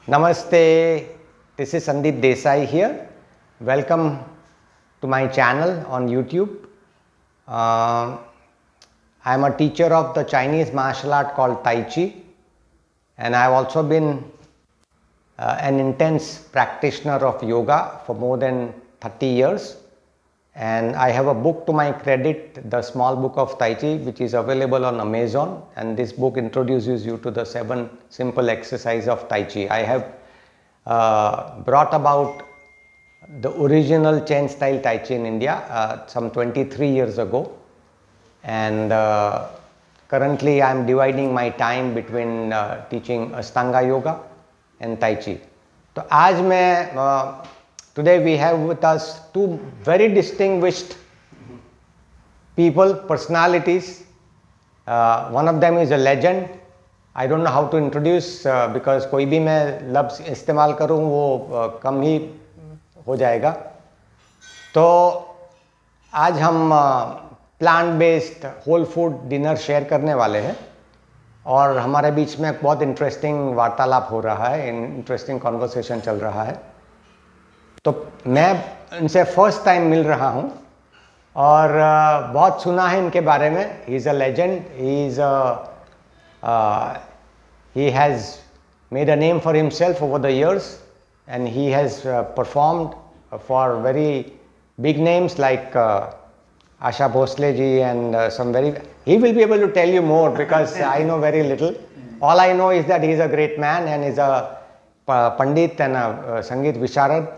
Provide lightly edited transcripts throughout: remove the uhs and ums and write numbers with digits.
Namaste, this is Sandeep Desai here. Welcome to my channel on YouTube. I am a teacher of the Chinese martial art called Tai Chi, and I have also been an intense practitioner of yoga for more than 30 years. And I have a book to my credit, The Small Book of Tai Chi, which is available on Amazon, and this book introduces you to the 7 simple exercises of Tai Chi. I have brought about the original Chen style Tai Chi in India some 23 years ago, and currently I am dividing my time between teaching Ashtanga Yoga and Tai Chi. So आज मैं today we have with us 2 very distinguished people, personalities. One of them is a legend. I don't know how to introduce because कोई भी मैं लफ्ज़ इस्तेमाल करूँ वो कम ही हो जाएगा. तो आज हम plant based whole food dinner share करने वाले हैं और हमारे बीच में बहुत इंटरेस्टिंग वार्तालाप हो रहा है, इंटरेस्टिंग कॉन्वर्सेशन चल रहा है. तो मैं इनसे फर्स्ट टाइम मिल रहा हूँ और बहुत सुना है इनके बारे में. He is a legend, he has made a name for himself over the years, and he has performed for very big names like Asha Bhosle ji and some very. He will be able to tell you more because I know very little. All I know is that he is a great man and is a Pandit and a Sangeet Visharad.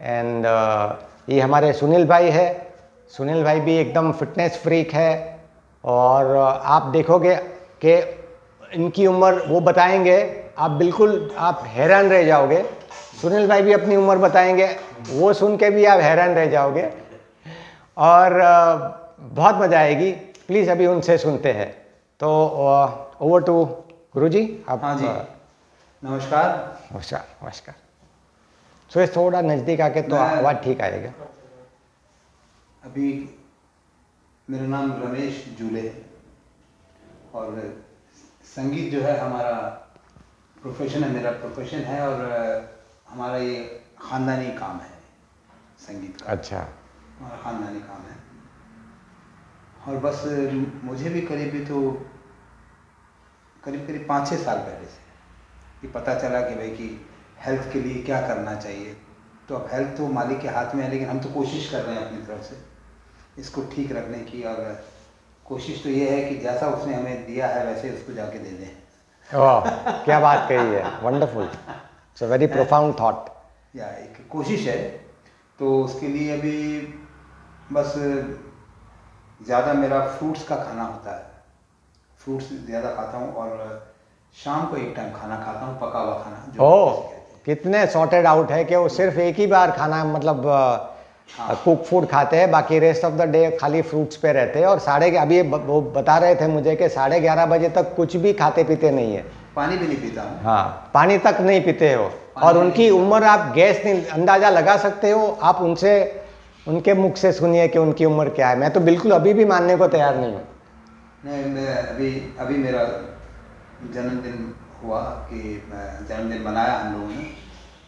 And ये हमारे सुनील भाई है. सुनील भाई भी एकदम fitness freak है और आप देखोगे कि इनकी उम्र वो बताएंगे, आप बिल्कुल आप हैरान रह जाओगे. सुनील भाई भी अपनी उम्र बताएंगे, वो सुन के भी आप हैरान रह जाओगे और बहुत मज़ा आएगी. प्लीज़ अभी उनसे सुनते हैं. तो ओवर टू गुरुजी. आप. हाँ जी, नमस्कार. नमस्कार. नमस्कार. सो थोड़ा नज़दीक आके तो आवाज़ ठीक आएगा. अभी मेरा नाम रमेश जूले है और संगीत जो है हमारा प्रोफेशन है, मेरा प्रोफेशन है और हमारा ये ख़ानदानी काम है संगीत का. अच्छा. हमारा ख़ानदानी काम है और बस मुझे भी करीब 5-6 साल पहले से ये पता चला कि भाई कि हेल्थ के लिए क्या करना चाहिए. तो अब हेल्थ तो मालिक के हाथ में है, लेकिन हम तो कोशिश कर रहे हैं अपनी तरफ से इसको ठीक रखने की. और कोशिश तो ये है कि जैसा उसने हमें दिया है वैसे उसको जाके दे दें. वाह, क्या बात कही है. Wonderful. It's a very profound thought. या एक कोशिश है. तो उसके लिए अभी बस ज़्यादा मेरा फ्रूट्स का खाना होता है. फ्रूट्स ज़्यादा खाता हूँ और शाम को एक टाइम खाना खाता हूँ, पका हुआ खाना. जो कितने सॉर्टेड आउट है कि वो सिर्फ एक ही बार खाना मतलब कुक फूड खाते हैं, बाकी रेस्ट ऑफ द डे खाली फ्रूट्स पे रहते हैं. और अभी वो बता रहे थे मुझे कि 11:30 बजे तक कुछ भी खाते पीते नहीं है. पानी भी नहीं पीता हूँ. हाँ, पानी तक नहीं पीते हो. और उनकी उम्र आप गैस नहीं अंदाज़ा लगा सकते हो. आप उनके मुख से सुनिए कि उनकी उम्र क्या है. मैं तो बिल्कुल अभी भी मानने को तैयार नहीं हूँ. नहीं, मैं अभी मेरा जन्मदिन हुआ कि जन्मदिन मनाया हम लोगों ने,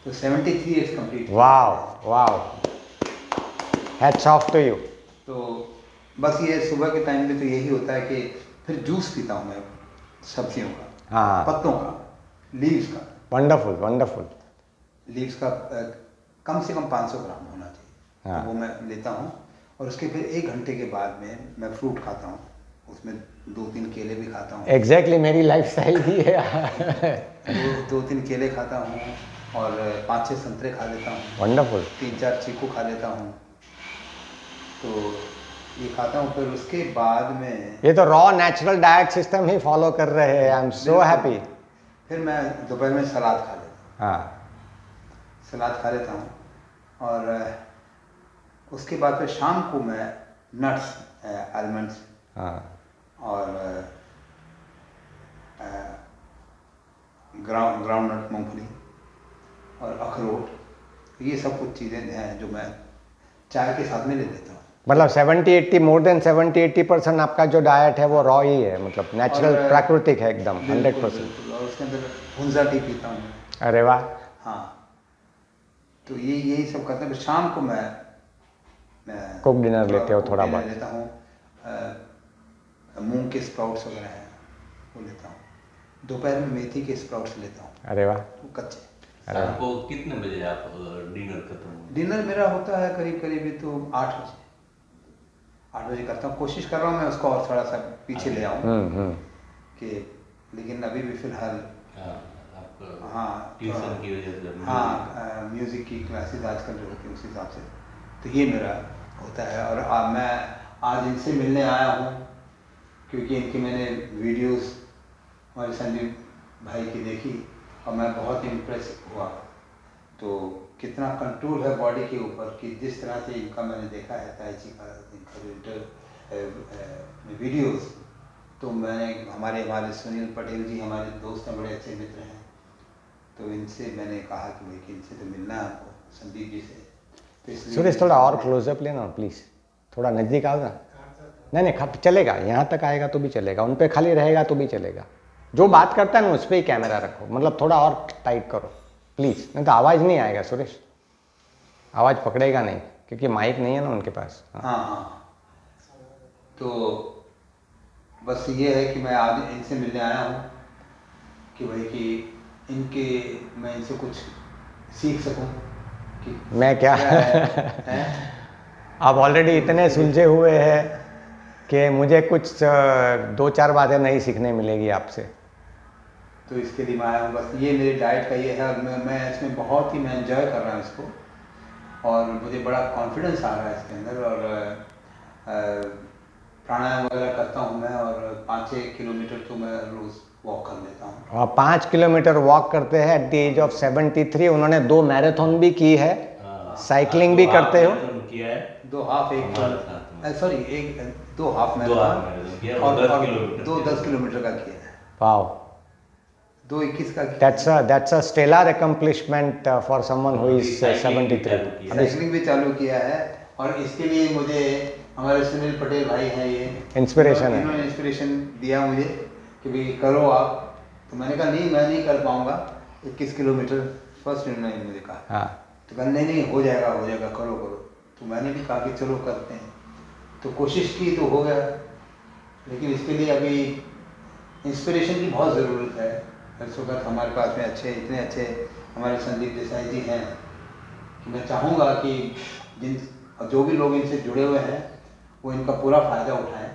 तो 73 years complete. Wow wow, hats off to you. तो बस ये सुबह के टाइम पे तो यही होता है कि फिर जूस पीता हूँ मैं सब्जियों का. हाँ, पत्तों का, लीव्स का. Wonderful wonderful. लीव्स का कम से कम 500 ग्राम होना चाहिए. हाँ. तो वो मैं लेता हूँ और उसके फिर 1 घंटे के बाद में मैं फ्रूट खाता हूँ. उसमें 2-3 केले भी खाता हूँ. एग्जैक्टली मेरी लाइफ स्टाइल ही है. 2-3 केले खाता हूँ और 5-6 संतरे खा लेता हूँ. वंडरफुल. 3-4 चीकू खा लेता हूँ. तो ये खाता हूँ. फिर उसके बाद में ये तो रॉ नेचुरल डाइट सिस्टम ही फॉलो कर रहे हैं. I am so happy. फिर मैं दोपहर में सलाद खा लेता हूँ. हाँ, सलाद खा लेता हूँ और उसके बाद फिर शाम को मैं नट्स, आलमंड्स. हाँ. और ग्राउंड नट, मूंगफली और अखरोट, ये सब कुछ चीज़ें हैं जो मैं चाय के साथ में ले लेता हूँ. मतलब 70-80 मोर देन 70-80% आपका जो डाइट है वो रॉ ही है, मतलब नेचुरल प्राकृतिक है एकदम 100%. और उसके अंदर भुंजा टी पीता हूँ। अरे वाह। हाँ, तो यही सब करते हैं। शाम को मैं कुक डिनर लेते हो थोड़ा बहुत? लेता हूँ, मूंग के स्प्राउट्स वगैरह हैं वो लेता हूँ। दोपहर में मेथी के स्प्राउट्स लेता हूँ। अरे वाह। वो कच्चे। शाम को कितने बजे आप डिनर खत्म होता है? डिनर मेरा होता है करीब करीब तो 8 बजे। 8 बजे करता हूँ। कोशिश कर रहा हूँ मैं उसको और थोड़ा सा पीछे ले आऊँ कि, लेकिन अभी भी फिलहाल ट्यूशन की वजह से। हाँ, म्यूज़िक की क्लासेस आजकल जो होती है उस हिसाब से, तो ये मेरा होता है। और मैं आज इनसे मिलने आया हूँ क्योंकि इनकी मैंने वीडियोस हमारे संदीप भाई की देखी और मैं बहुत इम्प्रेस हुआ। तो कितना कंट्रोल है बॉडी के ऊपर कि जिस तरह से इनका मैंने देखा है ताई जी का इनका वीडियोस, तो मैंने हमारे सुनील पटेल जी हमारे दोस्त हैं, बड़े अच्छे मित्र हैं, तो इनसे मैंने कहा कि भाई कि इनसे तो मिलना है आपको, संदीप जी से। तो इसलिए सुरेश थोड़ा और क्लोजअप लेना प्लीज़, थोड़ा नज़दीक आओ ना। नहीं नहीं चलेगा, यहाँ तक आएगा तो भी चलेगा, उन पे खाली रहेगा तो भी चलेगा। जो बात करता है ना उस पर ही कैमरा रखो, मतलब थोड़ा और टाइट करो प्लीज़, नहीं तो आवाज़ नहीं आएगा सुरेश, आवाज़ पकड़ेगा नहीं क्योंकि माइक नहीं है ना उनके पास। हाँ, तो बस ये है कि मैं आज इनसे मिलने आया हूँ कि भाई कि मैं इनसे कुछ सीख सकूँ कि मैं क्या है? आप ऑलरेडी इतने सुलझे हुए हैं कि मुझे कुछ 2-4 बातें नहीं सीखने मिलेगी आपसे। तो इसके लिए मैं आया हूँ। बस ये मेरी डाइट का ये है और मैं इसमें बहुत ही मैं एंजॉय कर रहा हूँ इसको, और मुझे बड़ा कॉन्फिडेंस आ रहा है इसके अंदर। और प्राणायाम वगैरह करता हूँ मैं, और 5-6 किलोमीटर तो मैं रोज़ वॉक कर लेता हूँ। आप 5 किलोमीटर वॉक करते हैं एट द एज ऑफ 73। उन्होंने 2 मैराथन भी की है, साइकिलिंग भी करते हो? किया है 2 हाफ, सॉरी 2 हाफ मैराथन और 10 किलोमीटर का किया है। वाओ, 2:21 का किया। that's a stellar accomplishment for someone who is 73। Cycling भी चालू किया है, और इसके लिए मुझे हमारे सुनील पटेल भाई हैं, ये इंस्पिरेशन है। इन्होंने इंस्पिरेशन दिया मुझे कि भाई करो आप। तो मैंने कहा नहीं, मैं नहीं कर पाऊँगा 21 किलोमीटर, फर्स्ट इन्होंने मुझे कहा। हाँ, तो कहा नहीं हो जाएगा करो। तो मैंने भी कहा कि चलो करते हैं, तो कोशिश की तो हो गया। लेकिन इसके लिए अभी इंस्पिरेशन की बहुत ज़रूरत है। इस वक्त हमारे पास में इतने अच्छे हमारे संदीप देसाई जी हैं कि मैं चाहूँगा कि जो भी लोग इनसे जुड़े हुए हैं वो इनका पूरा फ़ायदा उठाएं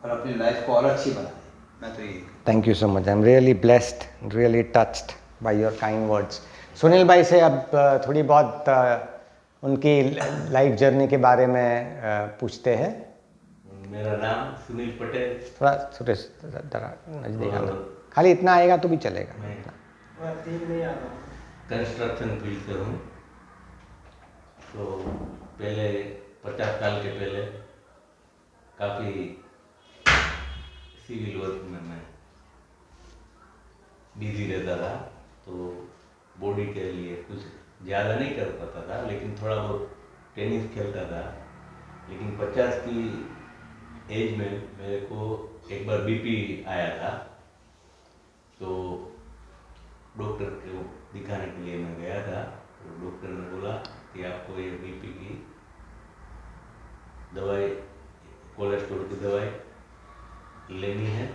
और अपनी लाइफ को और अच्छी बनाएं। मैं तो ये thank you so much, I am really blessed, really touched by your kind words. Sunil भाई से अब थोड़ी बहुत उनकी लाइफ जर्नी के बारे में पूछते हैं। मेरा नाम सुनील पटेल। थोड़ा सुरेश जरा नजदीक आना, खाली इतना आएगा तो भी चलेगा। कंस्ट्रक्शन फील्ड से हूँ। तो पहले 50 साल के पहले काफ़ी सिविल वर्क में मैं बिजी रहता था, तो बॉडी के लिए कुछ ज़्यादा नहीं कर पाता था, लेकिन थोड़ा बहुत टेनिस खेलता था। लेकिन 50 की एज में मेरे को एक बार बीपी आया था, तो डॉक्टर को दिखाने के लिए मैं गया था। तो डॉक्टर ने बोला कि आपको ये बीपी की दवाई, कोलेस्ट्रॉल की दवाई लेनी है।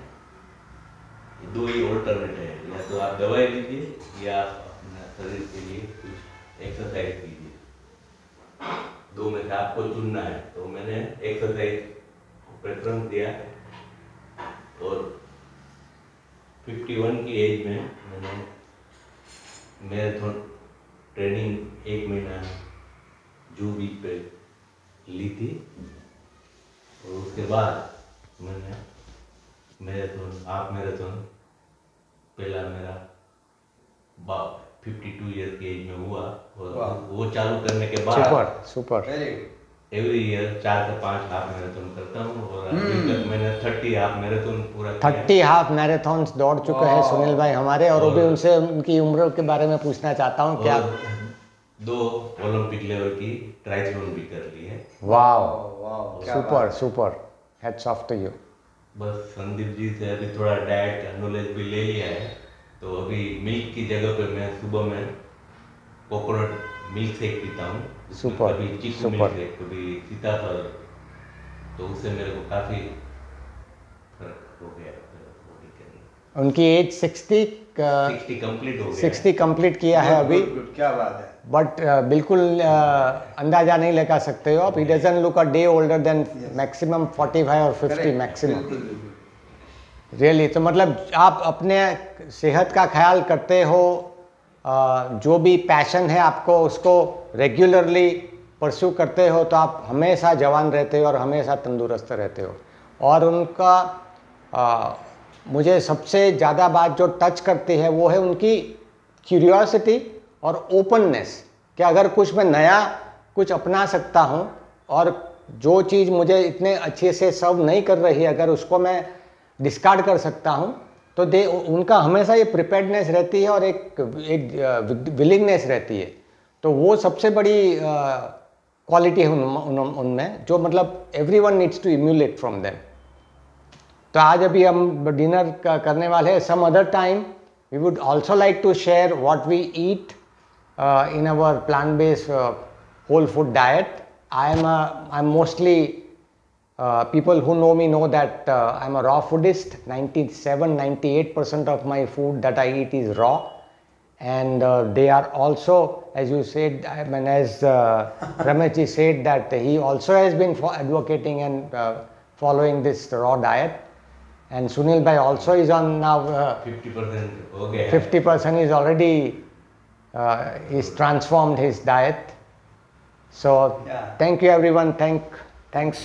2 ही ऑल्टरनेट है, या तो आप दवाई लीजिए या अपने शरीर के लिए कुछ एक्सरसाइज कीजिए, 2 में से आपको चुनना है। तो मैंने एक्सरसाइज को प्रेफरेंस दिया, और 51 की एज में मैंने मैराथन ट्रेनिंग 1 महीना जूहू बीच पे ली थी। और उसके बाद मैंने हाफ मैराथन पहला मेरा 52 ईयर की एज में हुआ, और वो चालू करने के बाद सुपर एवरी ईयर 4 से 5 हाफ मैराथन करता हूँ। और अभी तक मैंने 30 हाफ मैराथन पूरा किया। 30 हाफ मैराथन्स दौड़ चुके हैं सुनील भाई हमारे, और वो भी उनसे उनकी उम्र के बारे में पूछना चाहता हूँ। क्या 2 ओलंपिक लेवल की ट्रायथलॉन भी कर ली है। वाह, super, heads off to you. बस संदीप जी से अभी थोड़ा डाइट का नॉलेज भी ले लिया है, तो अभी मिल्क की जगह पे मैं सुबह में कोकोनट मिल्क शेक पीता हूँ। सुपर, कभी चीकू सुपर। मिल्क शेक, कभी सीताफल, तो उससे मेरे को काफ़ी फर्क हो गया बॉडी के अंदर। उनकी एज 60 कंप्लीट हो गया 60 कंप्लीट किया है अभी, गुड, क्या बात है। बट बिल्कुल अंदाजा नहीं लगा सकते हो आप। He doesn't look a day older than maximum 45 और 50 मैक्सिमम। बिल्कुल बिल्कुल। रियली तो मतलब आप अपने सेहत का ख्याल करते हो, जो भी पैशन है आपको उसको रेगुलरली परस्यू करते हो, तो आप हमेशा जवान रहते हो और हमेशा तंदुरुस्त रहते हो। और उनका मुझे सबसे ज़्यादा बात जो टच करती है वो है उनकी क्यूरियोसिटी और ओपननेस, कि अगर कुछ मैं नया कुछ अपना सकता हूँ और जो चीज़ मुझे इतने अच्छे से सर्व नहीं कर रही है अगर उसको मैं डिस्कार्ड कर सकता हूँ, तो उनका हमेशा ये प्रिपेयर्डनेस रहती है और एक विलिंगनेस रहती है। तो वो सबसे बड़ी क्वालिटी है उनमें, जो मतलब everyone needs to emulate from them. तो आज अभी हम डिनर करने वाले हैं। Some other time we would also like to share what we eat in our plant-based whole food diet. I'm mostly people who know me know that I'm a raw foodist. 97-98% of my food that I eat is raw, and they are also, as you said, I mean, as Ramesh ji said, that he also has been advocating and following this raw diet. And Sunil bhai also is on now 50% हो गया। 50% is already he's transformed his diet. So Yeah. thank you everyone. Thanks